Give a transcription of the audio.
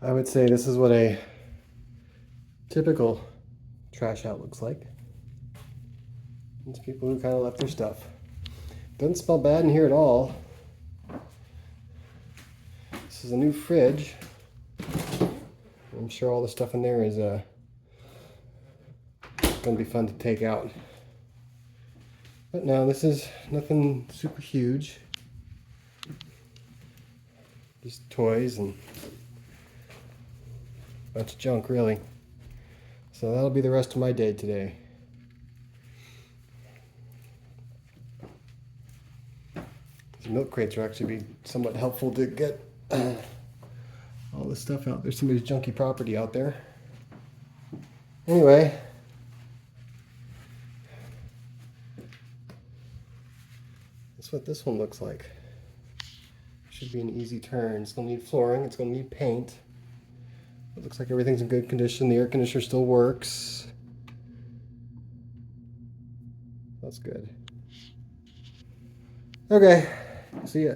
I would say this is what a typical trash out looks like. It's people who kind of left their stuff. Doesn't smell bad in here at all. This is a new fridge. I'm sure all the stuff in there is going to be fun to take out. But no, this is nothing super huge. Just toys and a bunch of junk, really. So that'll be the rest of my day today. These milk crates are actually be somewhat helpful to get all this stuff out. There's somebody's junky property out there. Anyway, that's what this one looks like. Should be an easy turn. It's going to need flooring. It's going to need paint. It looks like everything's in good condition. The air conditioner still works. That's good. Okay, see ya.